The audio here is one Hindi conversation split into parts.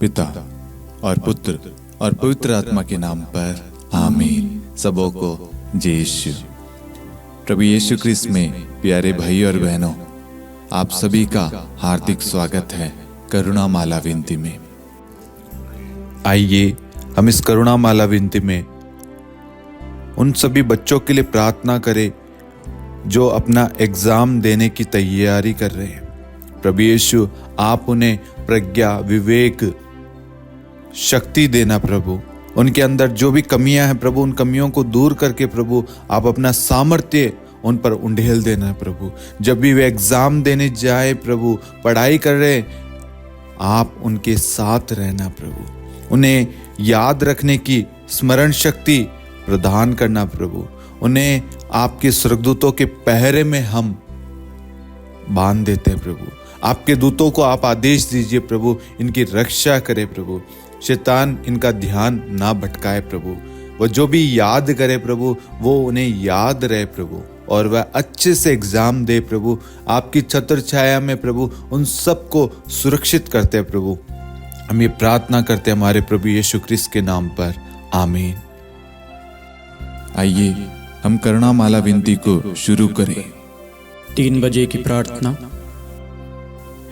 पिता और पुत्र और पवित्र आत्मा के नाम पर आमीन। सबों को जय यीशु। प्रभु यीशु क्रिस्त में प्यारे भाई और बहनों, आप सभी का हार्दिक स्वागत है करुणा माला विनती में। आइए हम इस करुणा माला विनती में उन सभी बच्चों के लिए प्रार्थना करें जो अपना एग्जाम देने की तैयारी कर रहे हैं। प्रभु यीशु, आप उन्हें प्रज्ञा, विवेक, शक्ति देना प्रभु। उनके अंदर जो भी कमियां हैं प्रभु, उन कमियों को दूर करके प्रभु आप अपना सामर्थ्य उन पर उंडेल देना प्रभु। जब भी वे एग्जाम देने जाए प्रभु, पढ़ाई कर रहे, आप उनके साथ रहना प्रभु। उन्हें याद रखने की स्मरण शक्ति प्रदान करना प्रभु। उन्हें आपके स्वर्गदूतों के पहरे में हम बांध देते हैं प्रभु। आपके दूतों को आप आदेश दीजिए प्रभु, इनकी रक्षा करे प्रभु। शैतान इनका ध्यान ना भटकाए प्रभु। वो जो भी याद करे प्रभु, वो उन्हें याद रहे प्रभु, और वह अच्छे से एग्जाम दे प्रभु। आपकी छत्र छाया में प्रभु उन सबको सुरक्षित करते हैं प्रभु। हम ये प्रार्थना करते हैं हमारे प्रभु यीशु क्रिस्त के नाम पर, आमीन। आइए हम करुणा माला विनती को शुरू करें। 3 बजे की प्रार्थना।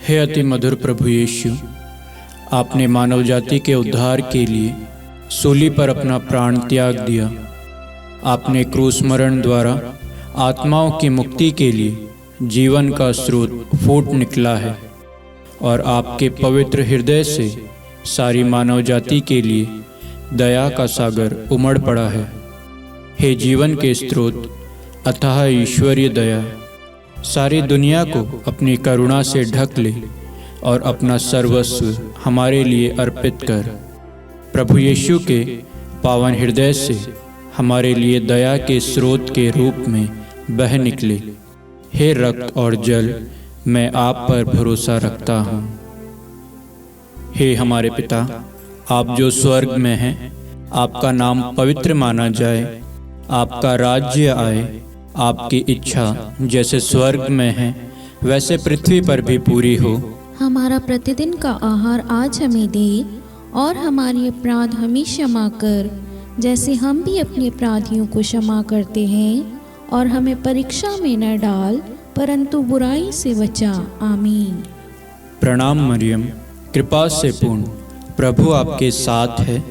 हे अति मधुर प्रभु यीशु, आपने मानव जाति के उद्धार के लिए सूली पर अपना प्राण त्याग दिया। आपने क्रूस मरण द्वारा आत्माओं की मुक्ति के लिए जीवन का स्रोत फूट निकला है, और आपके पवित्र हृदय से सारी मानव जाति के लिए दया का सागर उमड़ पड़ा है। हे जीवन के स्रोत, अथाह ईश्वरीय दया, सारी दुनिया को अपनी करुणा से ढक ले और अपना सर्वस्व हमारे लिए अर्पित कर। प्रभु यीशु के पावन हृदय से हमारे लिए दया के स्रोत के रूप में बह निकले। हे रक्त और जल, मैं आप पर भरोसा रखता हूँ। हे हमारे पिता, आप जो स्वर्ग में हैं, आपका नाम पवित्र माना जाए। आपका राज्य आए। आपकी इच्छा जैसे स्वर्ग में है वैसे पृथ्वी पर भी पूरी हो। हमारा प्रतिदिन का आहार आज हमें दे, और हमारे अपराध हमें क्षमा कर, जैसे हम भी अपने अपराधियों को क्षमा करते हैं, और हमें परीक्षा में न डाल, परंतु बुराई से बचा। आमीन। प्रणाम मरियम, कृपा से पूर्ण, प्रभु आपके साथ है।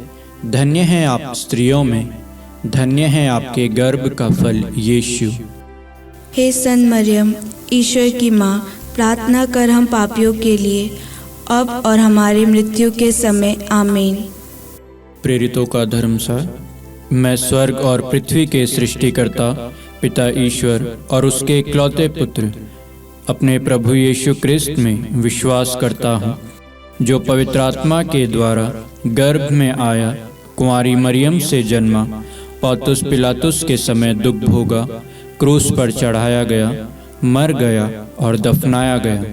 धन्य है आप स्त्रियों में, धन्य है आपके गर्भ का फल यीशु। हे सन मरियम, ईश्वर की माँ, प्रार्थना कर हम पापियों के लिए, अब और हमारी मृत्यु के समय। आमीन। प्रेरितों का धर्मसार। मैं स्वर्ग और पृथ्वी के सृष्टिकर्ता पिता ईश्वर और उसके इकलौते पुत्र अपने प्रभु यीशु क्रिस्त में विश्वास करता हूँ, जो पवित्र आत्मा के द्वारा गर्भ में आया, कुंवारी मरियम से जन्मा, पौंतुस पिलातुस के समय दुख भोगा, क्रूस पर चढ़ाया गया, मर गया और दफनाया गया।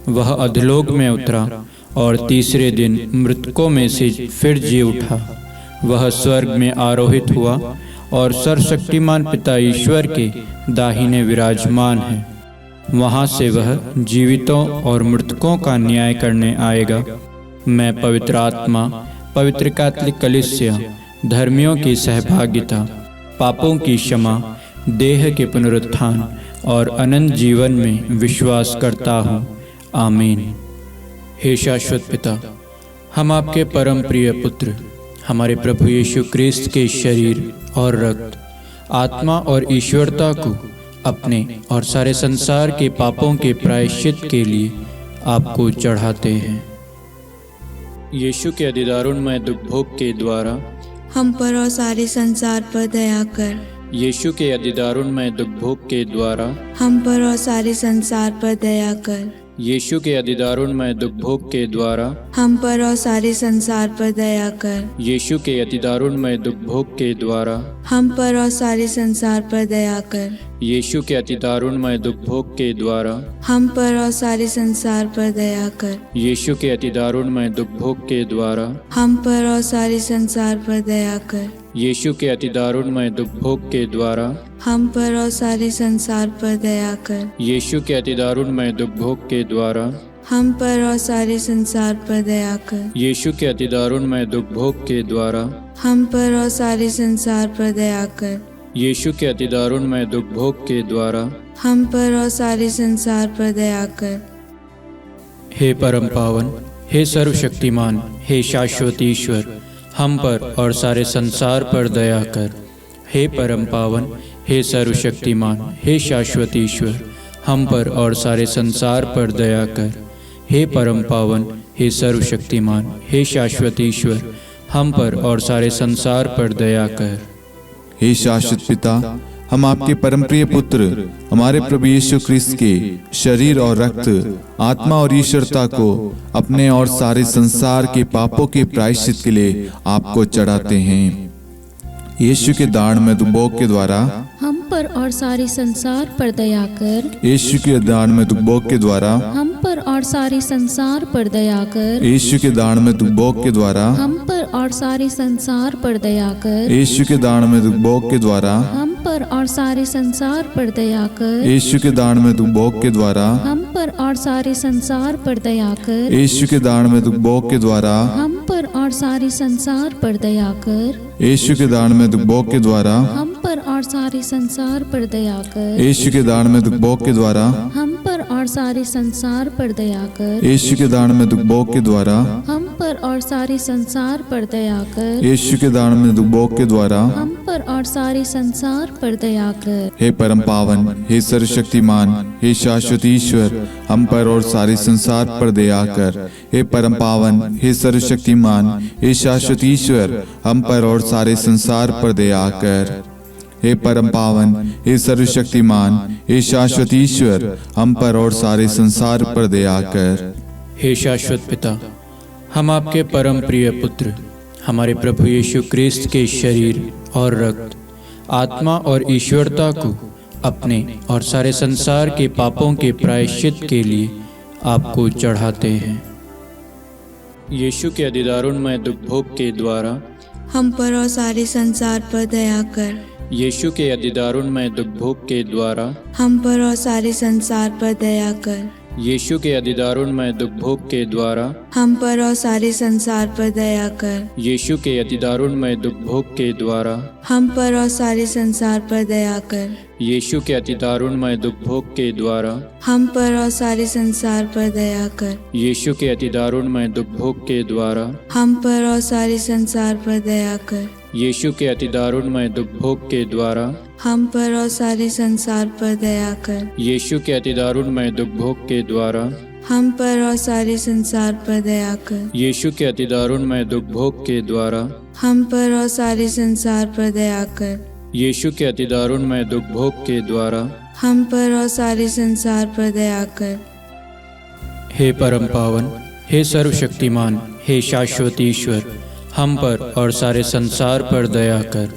वह अधोलोक में उतरा और तीसरे दिन मृतकों में से फिर जी उठा। वह स्वर्ग में आरोहित हुआ और सर्वशक्तिमान पिता ईश्वर के दाहिने विराजमान है। वहाँ से वह जीवितों और मृतकों का न्याय करने आएगा। मैं पवित्र आत्मा, पवित्र कैथोलिक कलीसिया, धर्मियों की सहभागिता, पापों की क्षमा, देह के पुनरुत्थान और अनंत जीवन में विश्वास करता हूँ। आमीन। हे शाश्वत पिता, हम आपके परम प्रिय पुत्र, हमारे प्रभु यीशु क्रिस्त के शरीर और रक्त, आत्मा और ईश्वरता को अपने और सारे संसार के पापों के प्रायश्चित के लिए आपको चढ़ाते हैं। यीशु के अधिदारुणमय दुख भोग के द्वारा हम पर और सारे संसार पर दया कर। यीशु के अधिदारुणमय दुख भोग के द्वारा हम पर और सारे संसार पर दया कर। यीशु के अतिदारुणमय दुख भोग के द्वारा हम पर और सारे संसार पर दया कर। यीशु के अतिदारुणमय दुख भोग के द्वारा हम पर और सारे संसार पर दया कर। यीशु के अतिदारुणमय दुख भोग के द्वारा हम पर और सारे संसार पर दया कर। यीशु के अतिदारुणमय दुख भोग के द्वारा हम पर और सारे संसार पर दया कर। यीशु के अतिदारुणमय दुख भोग के द्वारा हम पर और सारे संसार पर दया कर। यीशु के अतिदारुणमय दुख भोग के द्वारा हम पर और सारे संसार पर दया कर। यीशु के अति दारुणमय दुख भोग के द्वारा हम पर और सारे संसार पर दया कर। यीशु के अति दारुणमय दुख भोग के द्वारा हम पर और सारे संसार पर दया कर। हे परम पावन, हे सर्वशक्तिमान, हे शाश्वत ईश्वर, हम पर और सारे संसार पर दया कर। हे परम पावन, हे सर्वशक्तिमान, हे शाश्वत ईश्वर, हम पर और सारे संसार पर दया कर। हे परम पावन, हे सर्वशक्तिमान, हे शाश्वत ईश्वर, हम पर और सारे संसार पर दया कर। हे शाश्वत पिता, हम आपके परम प्रिय पुत्र हमारे प्रभु यीशु क्रिस्त के शरीर और रक्त, आत्मा और ईश्वरता को अपने और सारे संसार के पापों के प्रायश्चित के लिए आपको चढ़ाते हैं। यीशु के दारुणमय दुखभोग के द्वारा हम पर और सारे संसार पर दया कर। यीशु के दारुणमय दुखभोग के द्वारा हम पर और सारे संसार पर दया कर। यीशु के दारुणमय दुखभोग के द्वारा हम पर और सारे संसार पर दया कर। यीशु के दारुणमय दुखभोग के द्वारा हम पर और सारे संसार पर दया कर। यीशु के दारुणमय दुखभोग के द्वारा हम पर और सारे संसार पर दया कर। यीशु के दारुणमय दुखभोग के द्वारा हम पर और सारे संसार पर दया कर। यीशु के दारुणमय दुखभोग के द्वारा हम पर और सारे संसार पर दया कर। यीशु के दारुणमय दुखभोग के द्वारा हम पर और सारे संसार पर दया कर। यीशु के दारुणमय दुखभोग के द्वारा हम पर और सारे संसार पर दया कर। यीशु के दारुणमय दुखभोग के द्वारा हम पर और सारे संसार पर दया कर। हे परम पावन, हे सर्वशक्तिमान, हे शाश्वत ईश्वर, हम पर और सारे संसार पर दया कर। हे परम पावन, हे सर्वशक्तिमान, हे शाश्वत ईश्वर, हम पर और सारे संसार पर दया कर। हे परम पावन, हे सर्वशक्तिमान, हे शाश्वत ईश्वर, हम पर और सारे संसार पर दया कर। हे शाश्वत पिता, हम आपके परम प्रिय पुत्र हमारे प्रभु यीशु क्रिस्त के शरीर और रक्त, आत्मा और ईश्वरता को अपने और सारे संसार के पापों के प्रायश्चित के लिए आपको चढ़ाते हैं। यीशु के अति दारुणमय दुख भोग के द्वारा हम पर और सारे संसार पर दया कर। यीशु के अति दारुणमय दुख भोग के द्वारा हम पर और सारे संसार पर दया कर। यीशु के अति दारुणमय दुख भोग के द्वारा हम पर और सारे संसार पर दया कर। यीशु के अति दारुणमय दुख भोग के द्वारा हम पर और सारे संसार पर दया कर। यीशु के अति दारुणमय दुख भोग के द्वारा हम पर और सारे संसार पर दया कर। यीशु के अति दारुणमय दुख भोग के द्वारा हम पर और सारे संसार पर दया कर। यीशु के अति दारुणमय दुख भोग के द्वारा हम पर और सारे संसार पर दया कर। यीशु के अति दारुणमय दुख भोग के द्वारा हम पर और सारे संसार पर दया कर। यीशु के अति दारुणमय दुख भोग के द्वारा हम पर और सारे संसार पर दया कर। यीशु के अति दारुणमय दुख भोग के द्वारा हम पर और सारे संसार पर दया कर। हे परम पावन, हे सर्वशक्तिमान, हे शाश्वत ईश्वर, हम पर और सारे संसार पर दया कर।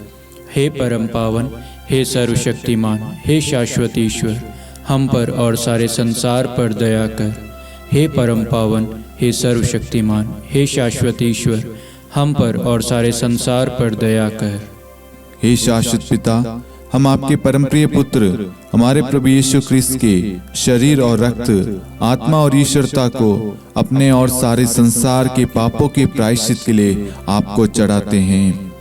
हे परम पावन, हे सर्वशक्तिमान, हे शाश्वत ईश्वर, हम पर और सारे संसार पर दया कर। हे परम पावन, हे सर्वशक्तिमान, हे शाश्वत ईश्वर, हम पर और सारे संसार पर दया कर। हे शाश्वत पिता, हम आपके परम प्रिय पुत्र हमारे प्रभु यीशु क्रिस्त के शरीर और रक्त, आत्मा और ईश्वरता को अपने और सारे संसार के पापों के प्रायश्चित के लिए आपको चढ़ाते हैं।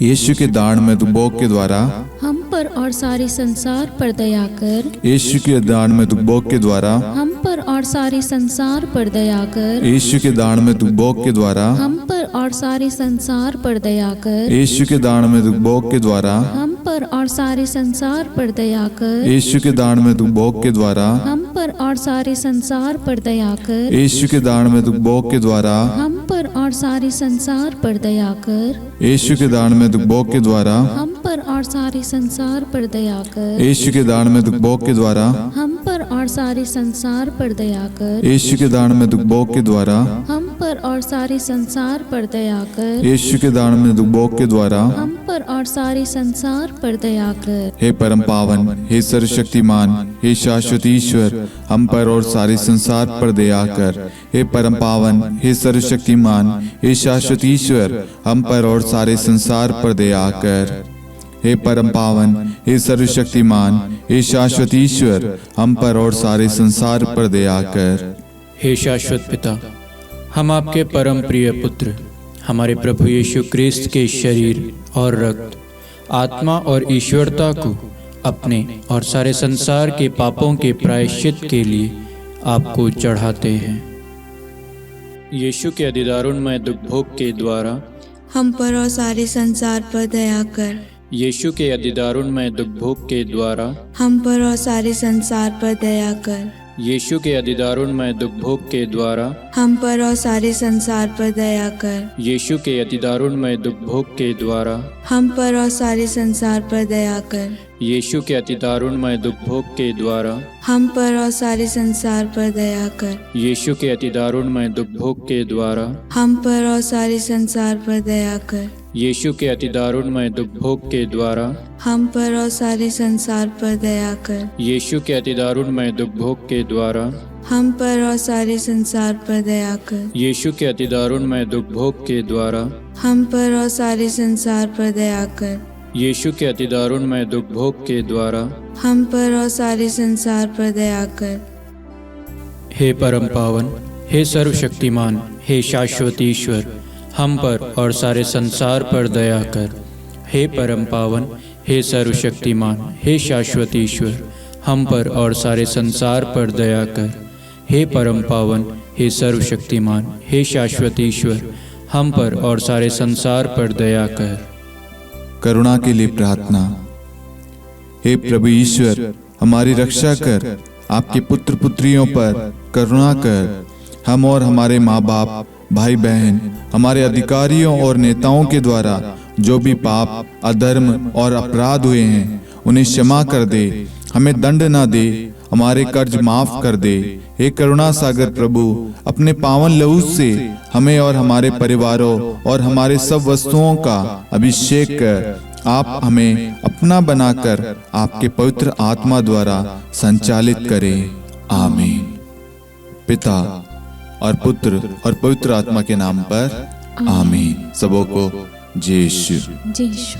यीशु के दारुणमय दुखभोग के द्वारा हम पर और सारे संसार पर दया कर। यीशु के दारुणमय दुखभोग के द्वारा हम पर और सारे संसार पर दया कर। यीशु के दारुणमय दुखभोग के द्वारा हम पर और सारे संसार पर दया कर। यीशु के दारुणमय दुखभोग के द्वारा हम पर और सारे संसार पर दया कर। यीशु के दारुणमय दुखभोग के द्वारा हम पर और सारे संसार पर दया कर। यीशु के दारुणमय दुखभोग के द्वारा हम पर और सारे संसार पर दया कर। यीशु के दारुणमय दुखभोग के द्वारा हम पर और सारे संसार पर दया कर। यीशु के दारुणमय दुखभोग के द्वारा हम पर और सारे संसार पर दया कर। यीशु के दारुणमय दुखभोग के द्वारा हम पर और सारे संसार पर दया कर। यीशु के दारुणमय दुखभोग के द्वारा हम पर और सारे संसार पर दया कर। हे परम पावन, हे सर्वशक्तिमान, हे शाश्वत ईश्वर, हम पर और सारे संसार पर दया कर। हे परम पावन, हे सर्वशक्तिमान, हे शाश्वत ईश्वर, हम पर और सारे संसार पर दया कर। हे परम पावन, हे सर्वशक्तिमान, हे शाश्वत ईश्वर, हम पर और सारे संसार पर दया कर। हे शाश्वत पिता, हम आपके परम प्रिय पुत्र हमारे प्रभु यीशु क्रिस्त के शरीर और रक्त, आत्मा और ईश्वरता को अपने और सारे संसार के पापों के प्रायश्चित के लिए आपको चढ़ाते हैं। यीशु के अधिदारुणमय दुखभोग के द्वारा हम पर और सारे संसार पर दया कर। यीशु के अधिदारुणमय दुखभोग के द्वारा हम पर और सारे संसार पर दया कर। यीशु के अधिदारुणमय दुखभोग के द्वारा हम पर और सारे संसार पर दया कर। यीशु के अधिदारुणमय दुखभोग के द्वारा हम पर और सारे संसार पर दया कर। यीशु के अधिदारुणमय दुखभोग के द्वारा हम पर और सारे संसार पर दया कर। यीशु के अधिदारुणमय दुखभोग के द्वारा हम पर और सारे संसार पर दया कर। यीशु के अधिदारुणमय दुखभोग के द्वारा हम पर और सारे संसार पर दया कर। यीशु के अधिदारुणमय दुखभोग के द्वारा हम पर और सारे संसार पर दया कर। यीशु के अधिदारुणमय दुखभोग के द्वारा हम पर और सारे संसार पर दया कर। यीशु के अधिदारुणमय दुखभोग के द्वारा हम पर और सारे संसार पर दया कर। हे परम पावन, हे सर्वशक्तिमान, हे शाश्वत ईश्वर, हम पर और सारे संसार पर दया कर। हे परम पावन, हे सर्वशक्तिमान, हे शाश्वत ईश्वर, हम पर और सारे संसार पर दया कर। हे परम पावन, हे सर्वशक्तिमान, हे शाश्वत ईश्वर, हम पर और सारे संसार पर दया कर। करुणा के लिए प्रार्थना। हे प्रभु ईश्वर, हमारी रक्षा कर, आपके पुत्र पुत्रियों पर करुणा कर। हम और हमारे माँ बाप, भाई बहन, हमारे अधिकारियों और नेताओं के द्वारा जो भी पाप, अधर्म और अपराध हुए हैं उन्हें क्षमा कर दे, हमें दंड ना दे, हमारे कर्ज माफ कर दे। हे करुणा सागर प्रभु, अपने पावन लहू से हमें और हमारे परिवारों और हमारे सब वस्तुओं का अभिषेक कर आप हमें अपना बनाकर आपके पवित्र आत्मा द्वारा संचालित करें। आमीन। पिता और पुत्र और पवित्र आत्मा के नाम पर आमीन। सबों को जय यीशु। जय यीशु।